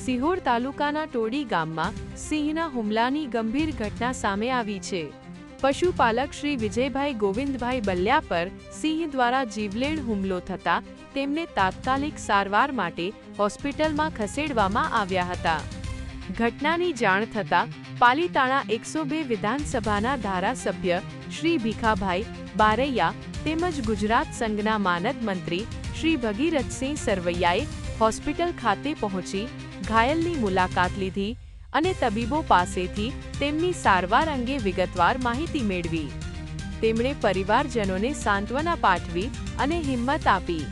સિહોર તાલુકાના ટોડી ગામમાં સિંહના હુમલાની ગંભીર ઘટના સામે આવી છે। પશુપાલક શ્રી વિજયભાઈ ગોવિંદભાઈ બલ્યા પર સિંહ દ્વારા જીવલેણ હુમલો થતા તેમને તાત્કાલિક સારવાર માટે હોસ્પિટલમાં ખસેડવામાં આવ્યા હતા। ઘટનાની જાણ થતાં પાલીતાણા 102 વિધાનસભાના ધારાસભ્ય શ્રી ભીખાભાઈ બારૈયા તેમજ ગુજરાત સંઘના માનદ મંત્રી શ્રી ભગીરથસિંહ સરવૈયાએ હોસ્પિટલ ખાતે પહોંચી ઘાયલની મુલાકાત લીધી અને તબીબો પાસેથી તેમની સારવાર અંગે વિગતવાર માહિતી મેળવી। તેમણે પરિવારજનોને સાંત્વના પાઠવી અને હિંમત આપી।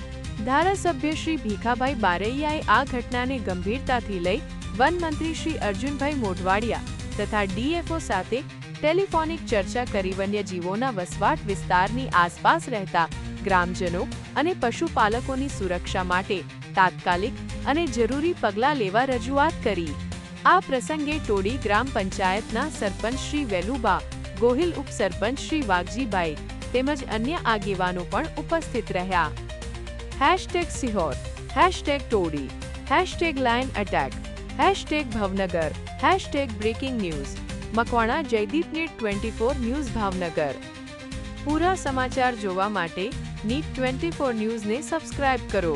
ધારાસભ્ય શ્રી ભીખાભાઈ બારૈયાએ આ ઘટનાને ગંભીરતાથી લઈ વન મંત્રી શ્રી અર્જુનભાઈ મોઢવાડિયા તથા ડીએફઓ સાથે ટેલિફોનિક ચર્ચા કરી વન્યજીવોના વસવાટ વિસ્તારની આસપાસ રહેતા ગ્રામજનો અને પશુપાલકોની સુરક્ષા માટે તાત્કાલિક અને જરૂરી પગલાં લેવા રજૂઆત કરી। આ પ્રસંગે ટોડી ગ્રામ પંચાયતના સરપંચ શ્રી વેલુબા ગોહિલ, ઉપસરપંચ શ્રી વાઘજીભાઈ તેમજ અન્ય આગેવાનો પણ ઉપસ્થિત રહ્યા। #Sihor, #Todi, #lion attack, #Bhavnagar, #breaking news. Makwana Jaydeep નીટ 24 ન્યૂઝ ભાવનગર। પૂરા સમાચાર જોવા માટે નીટ 24 ન્યૂઝને સબસ્ક્રાઇબ કરો।